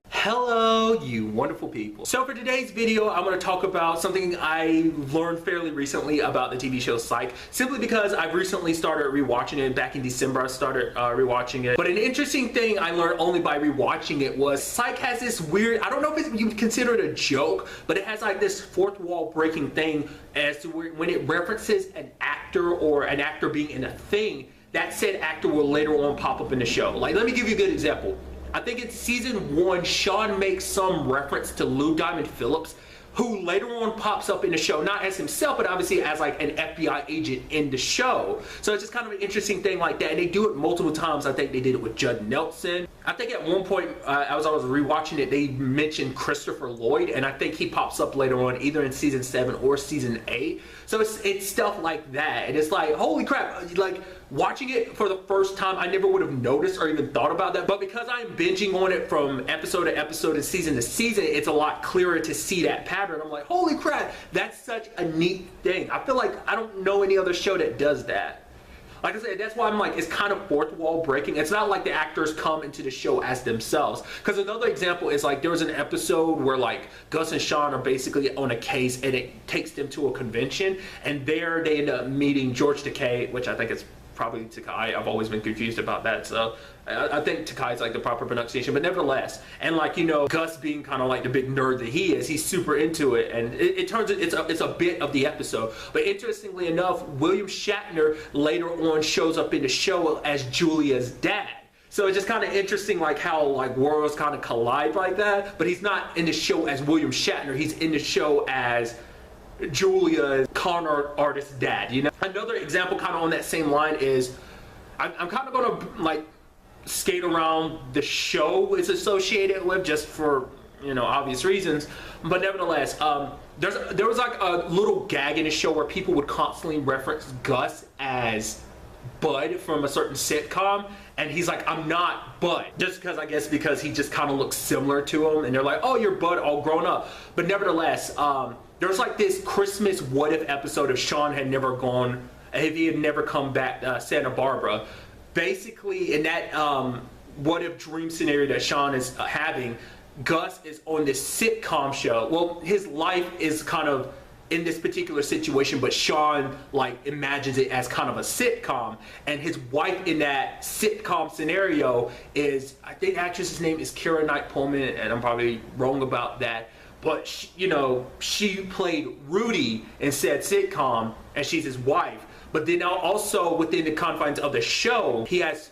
Hello, you wonderful people. So for today's video, I'm going to talk about something I learned fairly recently about the TV show Psych, simply because I've recently started rewatching it. Back in December, I started rewatching it. But an interesting thing I learned only by rewatching it was Psych has this weird, I don't know if you consider it a joke, but it has like this fourth wall breaking thing as to when it references an actor or an actor being in a thing, that said actor will later on pop up in the show. Like, let me give you a good example. I think in season 1, Sean makes some reference to Lou Diamond Phillips, who later on pops up in the show, not as himself, but obviously as like an FBI agent in the show. So it's just kind of an interesting thing like that. And they do it multiple times. I think they did it with Judd Nelson. I think at one point, as I was rewatching it, they mentioned Christopher Lloyd, and I think he pops up later on either in season 7 or season 8. So it's stuff like that. And it's like, holy crap, like watching it for the first time, I never would have noticed or even thought about that. But because I'm binging on it from episode to episode and season to season, it's a lot clearer to see that pattern. I'm like, holy crap, that's such a neat thing. I feel like I don't know any other show that does that. Like I said, that's why I'm like, it's kind of fourth wall breaking. It's not like the actors come into the show as themselves. Because another example is like, there was an episode where like Gus and Sean are basically on a case and it takes them to a convention. And there they end up meeting George Takei, which I think is probably Takei. I've always been confused about that. So I think Takei is like the proper pronunciation, but nevertheless. And like, you know, Gus being kind of like the big nerd that he is, he's super into it. And it turns out it's a bit of the episode. But interestingly enough, William Shatner later on shows up in the show as Julia's dad. So it's just kind of interesting like how like worlds kind of collide like that. But he's not in the show as William Shatner. He's in the show as Julia's con artist dad, you know? Another example kind of on that same line is I'm kind of going to like skate around the show it's associated with just for, you know, obvious reasons. But nevertheless, there was like a little gag in the show where people would constantly reference Gus as Bud from a certain sitcom, and he's like, I'm not Bud, just because I guess because he just kind of looks similar to him, and they're like, oh, you're Bud all grown up. But nevertheless, there was like this Christmas what if episode if Sean had never gone, if he had never come back to Santa Barbara. Basically in that what if dream scenario that Sean is having, Gus is on this sitcom show. Well, his life is kind of in this particular situation, but Sean like imagines it as kind of a sitcom, and his wife in that sitcom scenario is, I think the actress's name is Keira Knight Pullman, and I'm probably wrong about that, but she, you know, she played Rudy in said sitcom, and she's his wife. But then also within the confines of the show, he has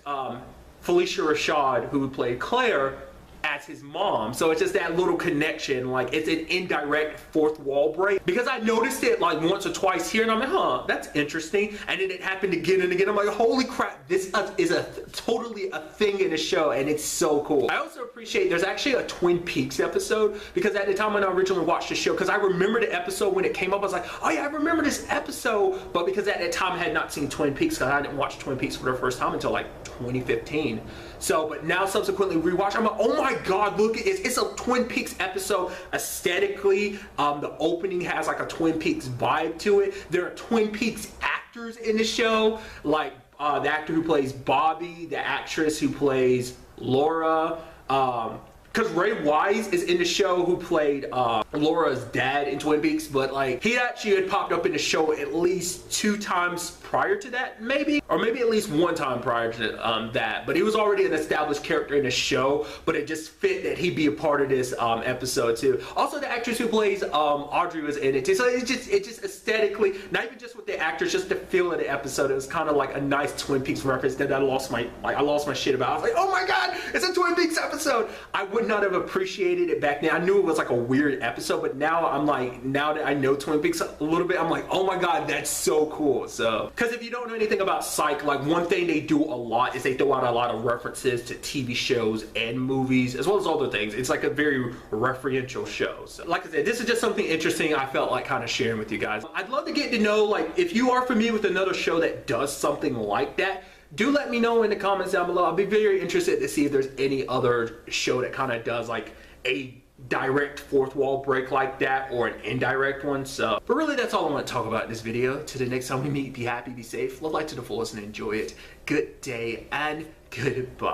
Felicia Rashad, who played Claire, as his mom. So it's just that little connection, like it's an indirect fourth wall break, because I noticed it like once or twice here and I'm like, huh, that's interesting. And then it happened again and again. I'm like, holy crap, this is totally a thing in the show, and it's so cool. I also appreciate there's actually a Twin Peaks episode, because at the time when I originally watched the show, because I remember the episode when it came up, I was like, oh yeah, I remember this episode. But because at that time I had not seen Twin Peaks, because I didn't watch Twin Peaks for the first time until like 2015. So, but now subsequently rewatch, I'm like, oh my God, look, it's a Twin Peaks episode. Aesthetically, the opening has like a Twin Peaks vibe to it. There are Twin Peaks actors in the show, like the actor who plays Bobby, the actress who plays Laura, because Ray Wise is in the show, who played Laura's dad in Twin Peaks, but like he actually had popped up in the show at least 2 times prior to that, maybe, or maybe at least 1 time prior to that. But he was already an established character in the show, but it just fit that he'd be a part of this episode too. Also, the actress who plays Audrey was in it too, so it just aesthetically, not even just with the actors, just the feel of the episode, it was kind of like a nice Twin Peaks reference that I lost my shit about. I was like, oh my God, it's a Twin Peaks episode. I would not have appreciated it back then. I knew it was like a weird episode, but now I'm like, now that I know Twin Peaks a little bit, I'm like, oh my God, that's so cool. So, because if you don't know anything about Psych, like one thing they do a lot is they throw out a lot of references to TV shows and movies, as well as other things. It's like a very referential show. So, like I said, this is just something interesting I felt like kind of sharing with you guys. I'd love to get to know, like, if you are familiar with another show that does something like that, do let me know in the comments down below. I'll be very interested to see if there's any other show that kind of does like a direct fourth wall break like that, or an indirect one. So, but really that's all I want to talk about in this video. Till the next time we meet, be happy, be safe, live life to the fullest, and enjoy it. Good day and goodbye.